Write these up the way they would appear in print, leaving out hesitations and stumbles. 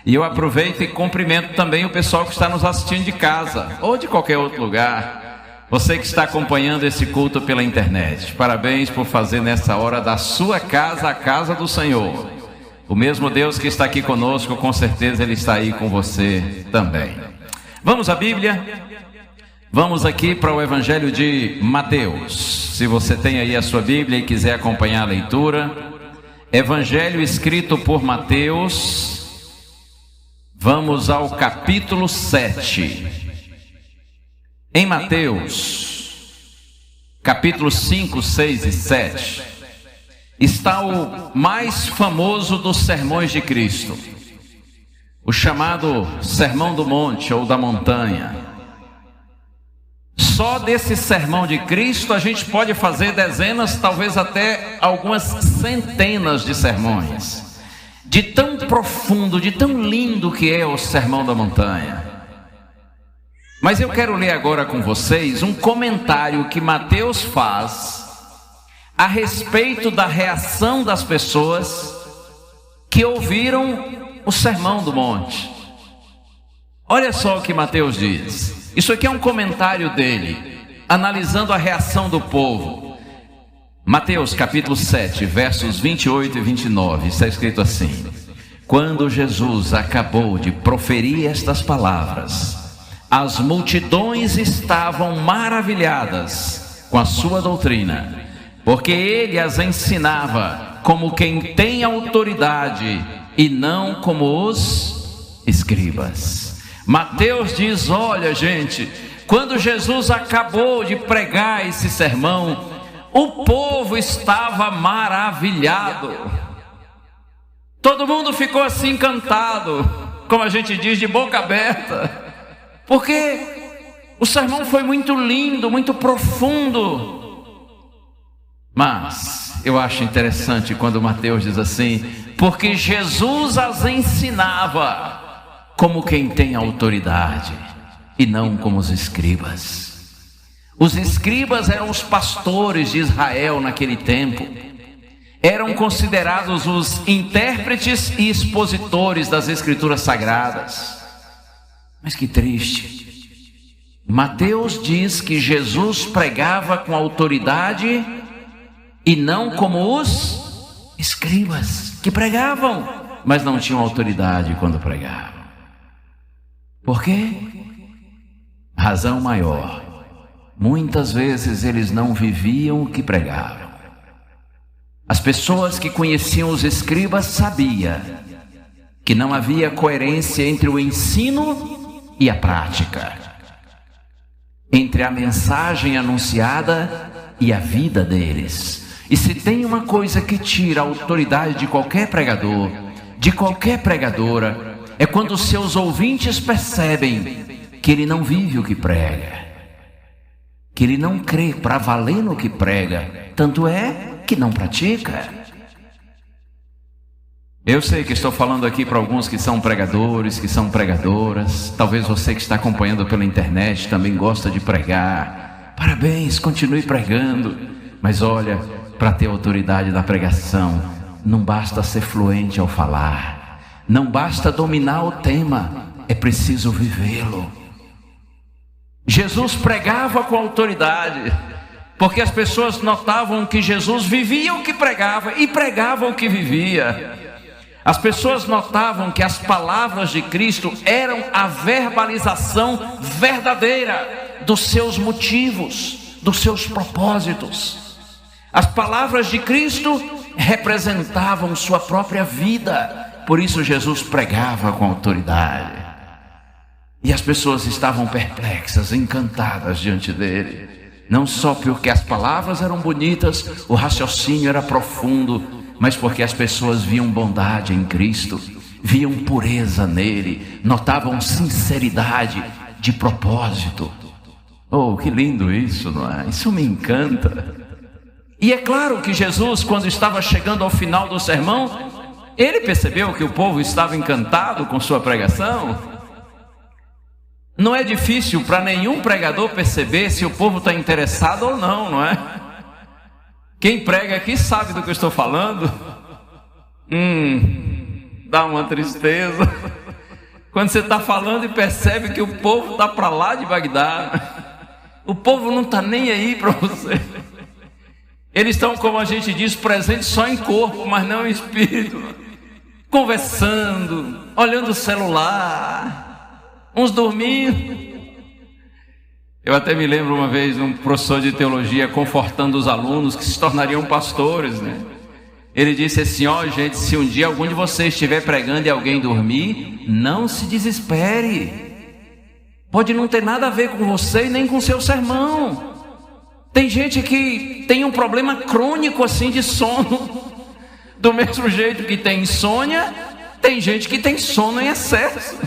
E eu aproveito e cumprimento também o pessoal que está nos assistindo de casa ou de qualquer outro lugar. Você que está acompanhando esse culto pela internet, parabéns por fazer nessa hora da sua casa a casa do Senhor. O mesmo Deus que está aqui conosco, com certeza Ele está aí com você também. Vamos à Bíblia? Vamos aqui para o Evangelho de Mateus. Se você tem aí a sua Bíblia e quiser acompanhar a leitura, Evangelho escrito por Mateus, vamos ao capítulo 7. Em Mateus, capítulos 5, 6 e 7, está o mais famoso dos sermões de Cristo, o chamado Sermão do Monte ou da Montanha. Só desse sermão de Cristo a gente pode fazer dezenas, talvez até algumas centenas de sermões. De tão profundo, de tão lindo que é o Sermão da Montanha. Mas eu quero ler agora com vocês um comentário que Mateus faz a respeito da reação das pessoas que ouviram o Sermão do Monte. Olha só o que Mateus diz. Isso aqui é um comentário dele, analisando a reação do povo. Mateus capítulo 7, versos 28 e 29, está escrito assim: Quando Jesus acabou de proferir estas palavras, as multidões estavam maravilhadas com a sua doutrina, porque ele as ensinava como quem tem autoridade e não como os escribas. Mateus diz: olha gente, quando Jesus acabou de pregar esse sermão, o povo estava maravilhado. Todo mundo ficou assim encantado, como a gente diz, de boca aberta, porque o sermão foi muito lindo, muito profundo. Mas eu acho interessante quando Mateus diz assim: porque Jesus as ensinava como quem tem autoridade e não como os escribas. Os escribas eram os pastores de Israel naquele tempo. Eram considerados os intérpretes e expositores das escrituras sagradas. Mas que triste. Mateus diz que Jesus pregava com autoridade e não como os escribas, que pregavam, mas não tinham autoridade quando pregavam. Por quê? Razão maior: muitas vezes eles não viviam o que pregavam. As pessoas que conheciam os escribas sabiam que não havia coerência entre o ensino e a prática, entre a mensagem anunciada e a vida deles. E se tem uma coisa que tira a autoridade de qualquer pregador, de qualquer pregadora, é quando os seus ouvintes percebem que ele não vive o que prega, que ele não crê para valer no que prega, tanto é que não pratica. Eu sei que estou falando aqui para alguns que são pregadores, que são pregadoras. Talvez você que está acompanhando pela internet também gosta de pregar. Parabéns, continue pregando. Mas olha, para ter autoridade da pregação, não basta ser fluente ao falar. Não basta dominar o tema, é preciso vivê-lo. Jesus pregava com autoridade, porque as pessoas notavam que Jesus vivia o que pregava e pregava o que vivia. As pessoas notavam que as palavras de Cristo eram a verbalização verdadeira dos seus motivos, dos seus propósitos. As palavras de Cristo representavam sua própria vida. Por isso Jesus pregava com autoridade. E as pessoas estavam perplexas, encantadas diante dele. Não só porque as palavras eram bonitas, o raciocínio era profundo, mas porque as pessoas viam bondade em Cristo, viam pureza nele, notavam sinceridade de propósito. Oh, que lindo isso, não é? Isso me encanta. E é claro que Jesus, quando estava chegando ao final do sermão, ele percebeu que o povo estava encantado com sua pregação. Não é difícil para nenhum pregador perceber se o povo está interessado ou não, não é? Quem prega aqui sabe do que eu estou falando. Dá uma tristeza. Quando você está falando e percebe que o povo está para lá de Bagdá, o povo não está nem aí para você. Eles estão, como a gente diz, presentes só em corpo, mas não em espírito, conversando, olhando o celular, uns dormindo. Eu até me lembro uma vez um professor de teologia confortando os alunos que se tornariam pastores, né? Ele disse assim: ó, gente, se um dia algum de vocês estiver pregando e alguém dormir, não se desespere. Pode não ter nada a ver com você e nem com seu sermão. Tem gente que tem um problema crônico assim de sono. Do mesmo jeito que tem insônia, tem gente que tem sono em excesso.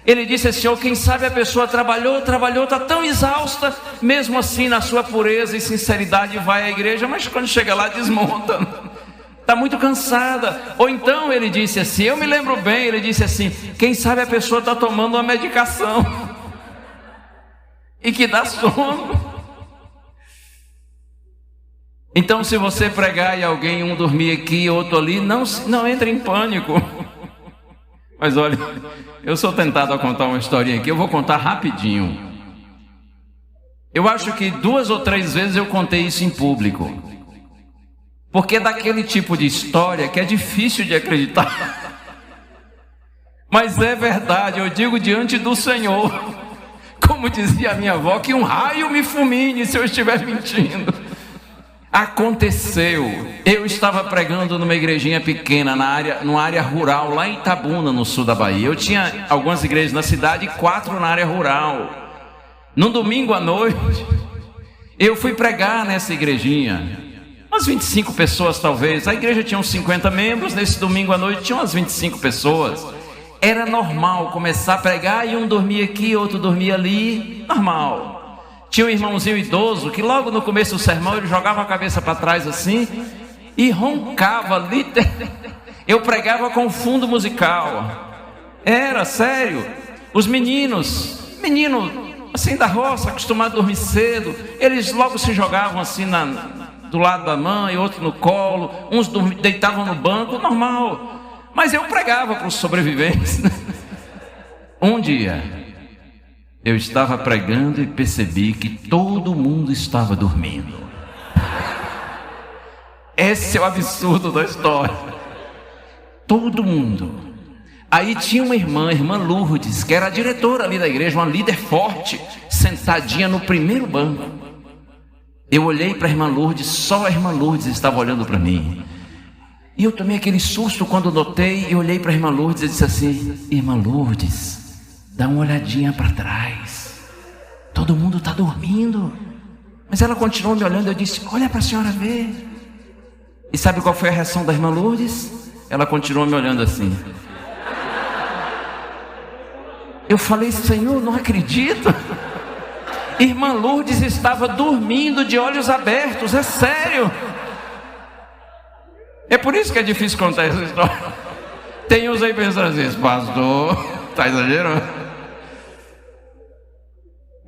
Ele disse assim: ó, quem sabe a pessoa trabalhou, está tão exausta, mesmo assim na sua pureza e sinceridade vai à igreja, mas quando chega lá desmonta, está muito cansada. Ou então ele disse assim, eu me lembro bem, ele disse assim: quem sabe a pessoa está tomando uma medicação e que dá sono. Então, se você pregar e alguém, um dormir aqui, outro ali, não entre em pânico. Mas olha, eu sou tentado a contar uma historinha aqui, eu vou contar rapidinho. Eu acho que 2 ou 3 vezes eu contei isso em público, porque é daquele tipo de história que é difícil de acreditar. Mas é verdade, eu digo diante do Senhor, como dizia a minha avó, que um raio me fulmine se eu estiver mentindo. Aconteceu, eu estava pregando numa igrejinha pequena, numa área rural, lá em Itabuna, no sul da Bahia. Eu tinha algumas igrejas na cidade e 4 na área rural. No domingo à noite, eu fui pregar nessa igrejinha, umas 25 pessoas talvez. A igreja tinha uns 50 membros, nesse domingo à noite tinha umas 25 pessoas. Era normal começar a pregar e um dormia aqui, outro dormia ali, normal. Tinha um irmãozinho idoso que logo no começo do sermão ele jogava a cabeça para trás assim e roncava literalmente. Eu pregava com fundo musical. Era sério. Os menino assim da roça, acostumado a dormir cedo, eles logo se jogavam assim do lado da mãe, outro no colo, uns deitavam no banco, normal. Mas eu pregava para os sobreviventes. Um dia eu estava pregando e percebi que todo mundo estava dormindo. Esse é o absurdo da história. Todo mundo. Aí tinha uma irmã Lourdes, que era a diretora ali da igreja, uma líder forte, sentadinha no primeiro banco. Eu olhei para a irmã Lourdes, só a irmã Lourdes estava olhando para mim. E eu tomei aquele susto quando notei e olhei para a irmã Lourdes e disse assim: irmã Lourdes, dá uma olhadinha para trás, todo mundo está dormindo. Mas ela continuou me olhando. Eu disse: olha para a senhora ver. E sabe qual foi a reação da irmã Lourdes? Ela continuou me olhando assim. Eu falei: Senhor, não acredito. Irmã Lourdes estava dormindo de olhos abertos, é sério. É por isso que é difícil contar essa história. Tem uns aí pensando assim: pastor, está exagerando.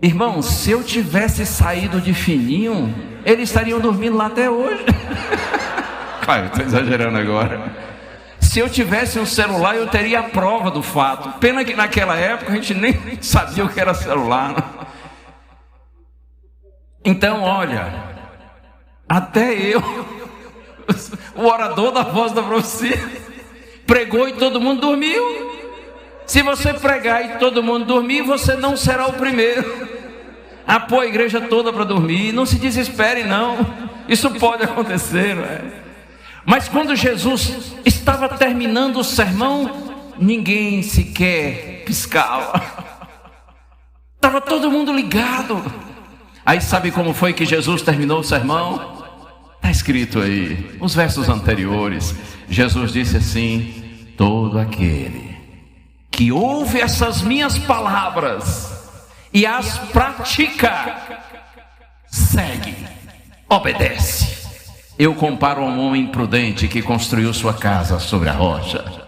Irmão, se eu tivesse saído de fininho, eles estariam dormindo lá até hoje. Claro, estou exagerando agora. Se eu tivesse um celular, eu teria a prova do fato. Pena que naquela época a gente nem sabia o que era celular. Então, olha, até eu, o orador da voz da profecia, pregou e todo mundo dormiu. Se você pregar e todo mundo dormir, você não será o primeiro a pôr a igreja toda para dormir. Não se desespere não, isso pode acontecer, não é? Mas quando Jesus estava terminando o sermão, ninguém sequer piscava. Estava todo mundo ligado. Aí sabe como foi que Jesus terminou o sermão? Está escrito aí, os versos anteriores. Jesus disse assim: todo aquele que ouve essas minhas palavras e as pratica, segue, obedece. Eu comparo a um homem prudente que construiu sua casa sobre a rocha.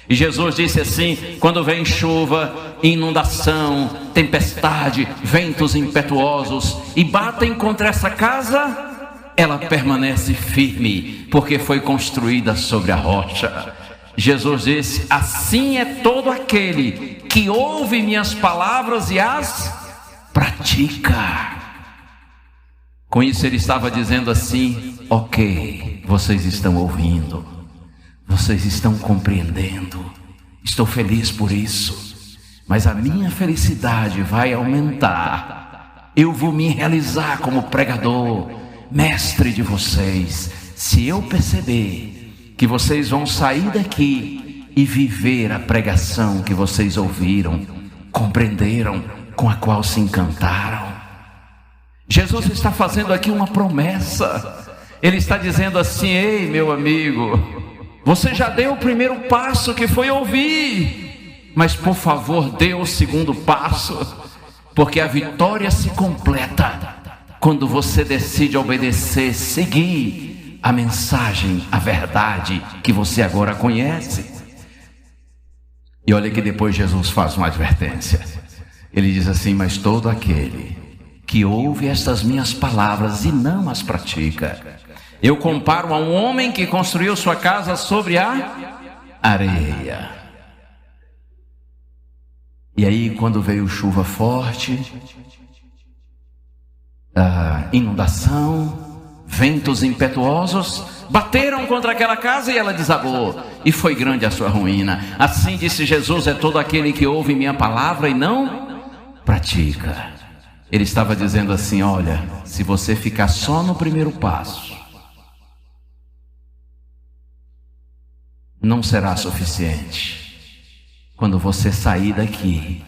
E Jesus disse assim: quando vem chuva, inundação, tempestade, ventos impetuosos e batem contra essa casa, ela permanece firme, porque foi construída sobre a rocha. Jesus disse: assim é todo aquele que ouve minhas palavras e as pratica. Com isso ele estava dizendo assim: ok, vocês estão ouvindo, vocês estão compreendendo, estou feliz por isso, mas a minha felicidade vai aumentar. Eu vou me realizar como pregador, mestre de vocês, se eu perceber que vocês vão sair daqui e viver a pregação que vocês ouviram, compreenderam, com a qual se encantaram. Jesus está fazendo aqui uma promessa. Ele está dizendo assim: ei, meu amigo, você já deu o primeiro passo, que foi ouvir, mas por favor dê o segundo passo, porque a vitória se completa quando você decide obedecer, seguir a mensagem, a verdade que você agora conhece. E olha que depois Jesus faz uma advertência. Ele diz assim: mas todo aquele que ouve estas minhas palavras e não as pratica, eu comparo a um homem que construiu sua casa sobre a areia. E aí, quando veio chuva forte, inundação, ventos impetuosos bateram contra aquela casa e ela desabou, e foi grande a sua ruína. Assim disse Jesus: é todo aquele que ouve minha palavra e não pratica. Ele estava dizendo assim: olha, se você ficar só no primeiro passo, não será suficiente. Quando você sair daqui,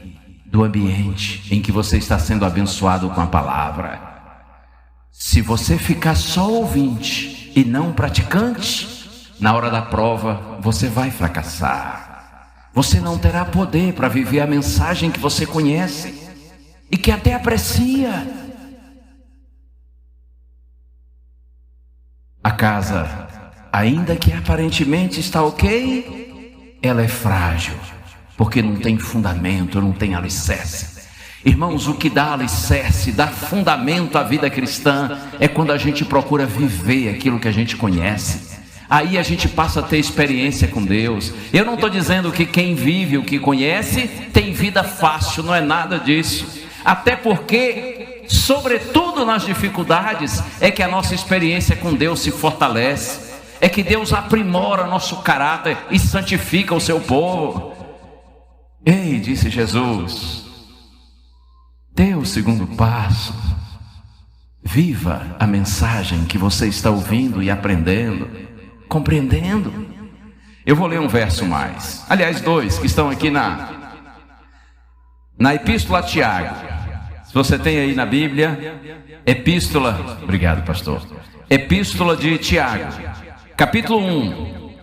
do ambiente em que você está sendo abençoado com a palavra, se você ficar só ouvinte e não praticante, na hora da prova você vai fracassar. Você não terá poder para viver a mensagem que você conhece e que até aprecia. A casa, ainda que aparentemente está ok, ela é frágil, porque não tem fundamento, não tem alicerce. Irmãos, o que dá alicerce, dá fundamento à vida cristã, é quando a gente procura viver aquilo que a gente conhece. Aí a gente passa a ter experiência com Deus. Eu não estou dizendo que quem vive o que conhece tem vida fácil, não é nada disso. Até porque, sobretudo nas dificuldades, é que a nossa experiência com Deus se fortalece. É que Deus aprimora nosso caráter e santifica o seu povo. Ei, disse Jesus, dê o segundo passo. Viva a mensagem que você está ouvindo e aprendendo, compreendendo. Eu vou ler um verso mais, aliás 2, que estão aqui na Epístola a Tiago. Se você tem aí na Bíblia, Epístola, obrigado pastor, Epístola de Tiago, capítulo 1,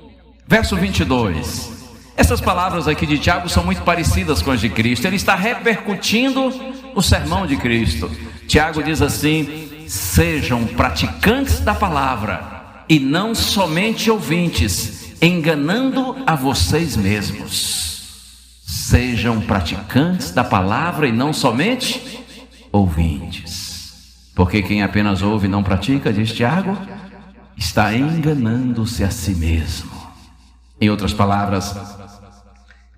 verso 22. Essas palavras aqui de Tiago são muito parecidas com as de Cristo. Ele está repercutindo o sermão de Cristo. Tiago diz assim: sejam praticantes da palavra e não somente ouvintes, enganando a vocês mesmos. Sejam praticantes da palavra e não somente ouvintes, porque quem apenas ouve e não pratica, diz Tiago, está enganando-se a si mesmo. Em outras palavras,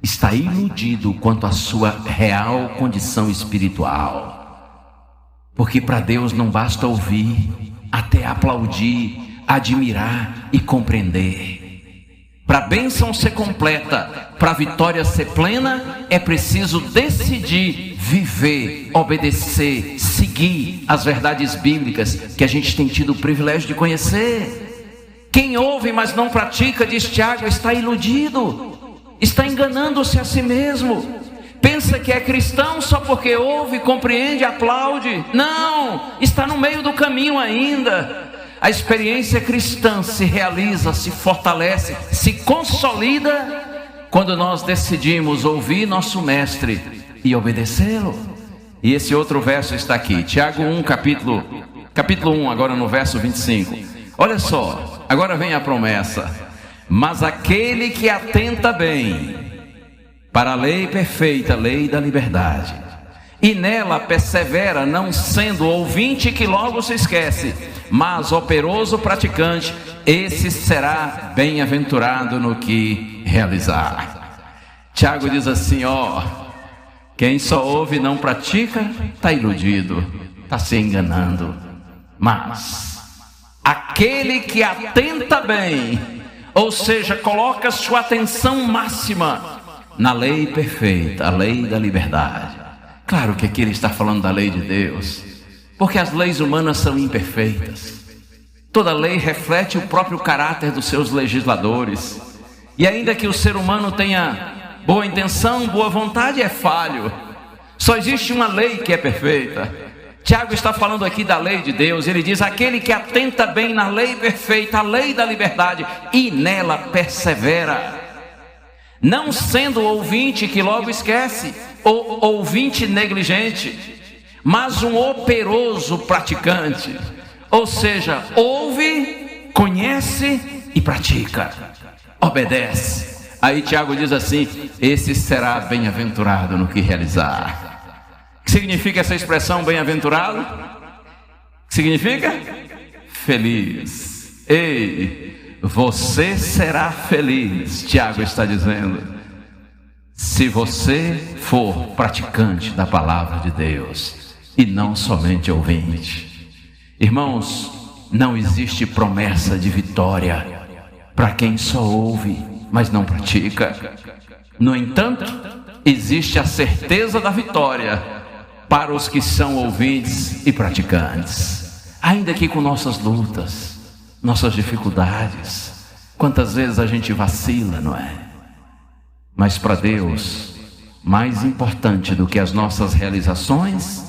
está iludido quanto à sua real condição espiritual. Porque para Deus não basta ouvir, até aplaudir, admirar e compreender. Para a bênção ser completa, para a vitória ser plena, é preciso decidir viver, obedecer, seguir as verdades bíblicas que a gente tem tido o privilégio de conhecer. Quem ouve, mas não pratica, diz Tiago, está iludido, está enganando-se a si mesmo. Pensa que é cristão só porque ouve, compreende, aplaude. Não, está no meio do caminho ainda. A experiência cristã se realiza, se fortalece, se consolida quando nós decidimos ouvir nosso mestre e obedecê-lo. E esse outro verso está aqui, Tiago 1, capítulo 1, agora no verso 25. Olha só, agora vem a promessa: mas aquele que atenta bem para a lei perfeita, lei da liberdade, e nela persevera, não sendo ouvinte que logo se esquece, mas operoso praticante, esse será bem-aventurado no que realizar. Tiago diz assim, quem só ouve e não pratica, está iludido, está se enganando. Mas aquele que atenta bem, ou seja, coloca sua atenção máxima na lei perfeita, a lei da liberdade. Claro que aqui ele está falando da lei de Deus, porque as leis humanas são imperfeitas. Toda lei reflete o próprio caráter dos seus legisladores. E ainda que o ser humano tenha boa intenção, boa vontade, é falho. Só existe uma lei que é perfeita. Tiago está falando aqui da lei de Deus. Ele diz, aquele que atenta bem na lei perfeita, a lei da liberdade, e nela persevera, não sendo ouvinte que logo esquece, ou ouvinte negligente, mas um operoso praticante. Ou seja, ouve, conhece e pratica, obedece. Aí Tiago diz assim, esse será bem-aventurado no que realizar. O que significa essa expressão bem-aventurado? O que significa? Feliz. Ei, você será feliz, Tiago está dizendo, se você for praticante da palavra de Deus e não somente ouvinte. Irmãos, não existe promessa de vitória para quem só ouve, mas não pratica. No entanto, existe a certeza da vitória para os que são ouvintes e praticantes. Ainda que com nossas lutas, nossas dificuldades, quantas vezes a gente vacila, não é? Mas para Deus, mais importante do que as nossas realizações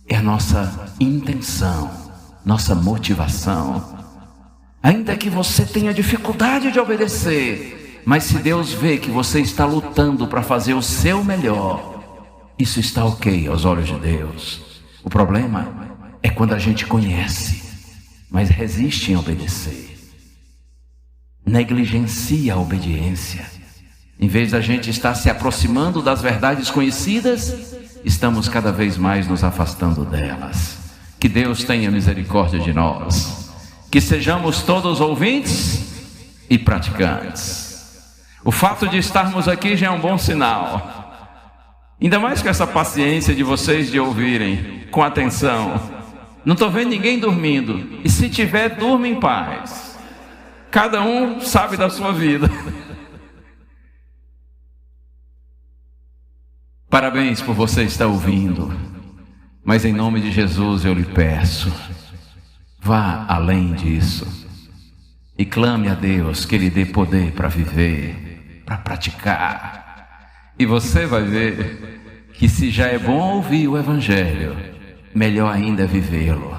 é a nossa intenção, nossa motivação. Ainda que você tenha dificuldade de obedecer, mas se Deus vê que você está lutando para fazer o seu melhor, isso está ok aos olhos de Deus. O problema é quando a gente conhece, mas resiste em obedecer, negligencia a obediência. Em vez da gente estar se aproximando das verdades conhecidas, estamos cada vez mais nos afastando delas. Que Deus tenha misericórdia de nós, que sejamos todos ouvintes e praticantes. O fato de estarmos aqui já é um bom sinal, ainda mais com essa paciência de vocês de ouvirem com atenção. Não estou vendo ninguém dormindo, e se tiver, durma em paz. Cada um sabe da sua vida. Parabéns por você estar ouvindo, mas em nome de Jesus eu lhe peço, vá além disso e clame a Deus que Ele dê poder para viver, para praticar. E você vai ver que se já é bom ouvir o Evangelho, melhor ainda é vivê-lo.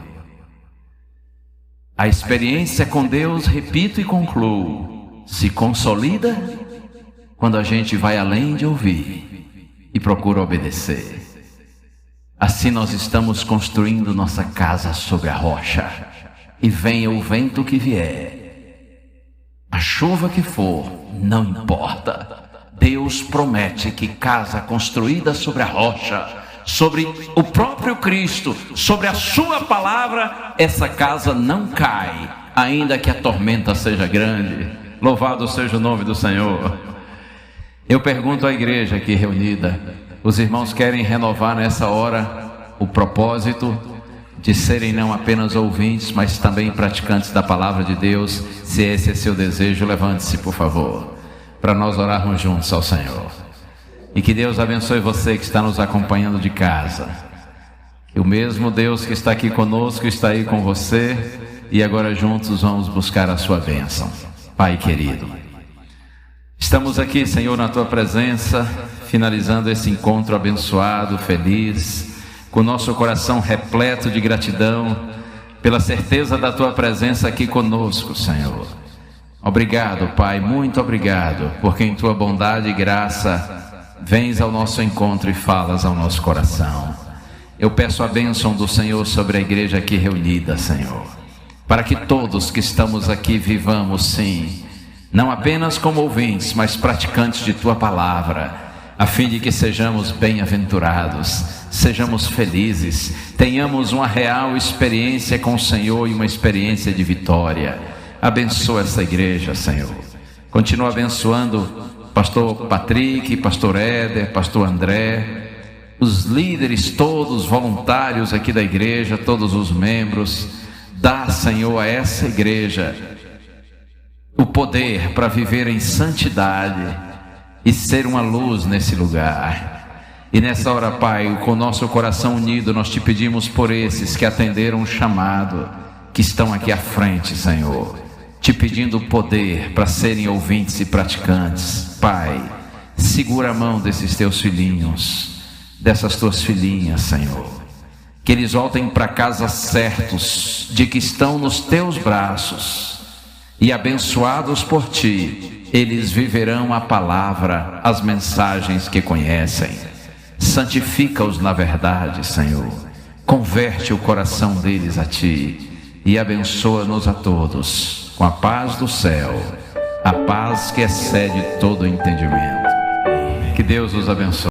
A experiência com Deus, repito e concluo, se consolida quando a gente vai além de ouvir e procura obedecer. Assim nós estamos construindo nossa casa sobre a rocha, e venha o vento que vier, a chuva que for, não importa. Deus promete que casa construída sobre a rocha, sobre o próprio Cristo, sobre a sua palavra, essa casa não cai, ainda que a tormenta seja grande. Louvado seja o nome do Senhor. Eu pergunto à igreja aqui reunida, os irmãos querem renovar nessa hora o propósito de serem não apenas ouvintes, mas também praticantes da palavra de Deus? Se esse é seu desejo, levante-se, por favor, para nós orarmos juntos ao Senhor. E que Deus abençoe você que está nos acompanhando de casa. E o mesmo Deus que está aqui conosco está aí com você, e agora juntos vamos buscar a sua bênção. Pai querido, estamos aqui, Senhor, na Tua presença, finalizando esse encontro abençoado, feliz, com nosso coração repleto de gratidão pela certeza da Tua presença aqui conosco, Senhor. Obrigado, Pai, muito obrigado, porque em Tua bondade e graça vens ao nosso encontro e falas ao nosso coração. Eu peço a bênção do Senhor sobre a igreja aqui reunida, Senhor, para que todos que estamos aqui vivamos, sim, não apenas como ouvintes, mas praticantes de Tua palavra, a fim de que sejamos bem-aventurados, sejamos felizes, tenhamos uma real experiência com o Senhor e uma experiência de vitória. Abençoa essa igreja, Senhor. Continua abençoando pastor Patrick, pastor Éder, pastor André, os líderes todos, voluntários aqui da igreja, todos os membros. Dá, Senhor, a essa igreja o poder para viver em santidade e ser uma luz nesse lugar. E nessa hora, Pai, com o nosso coração unido, nós te pedimos por esses que atenderam o chamado, que estão aqui à frente, Senhor, te pedindo poder para serem ouvintes e praticantes. Pai, segura a mão desses teus filhinhos, dessas tuas filhinhas, Senhor, que eles voltem para casa certos de que estão nos teus braços, e abençoados por ti, eles viverão a palavra, as mensagens que conhecem. Santifica-os na verdade, Senhor, converte o coração deles a ti e abençoa-nos a todos com a paz do céu, a paz que excede todo entendimento. Que Deus os abençoe.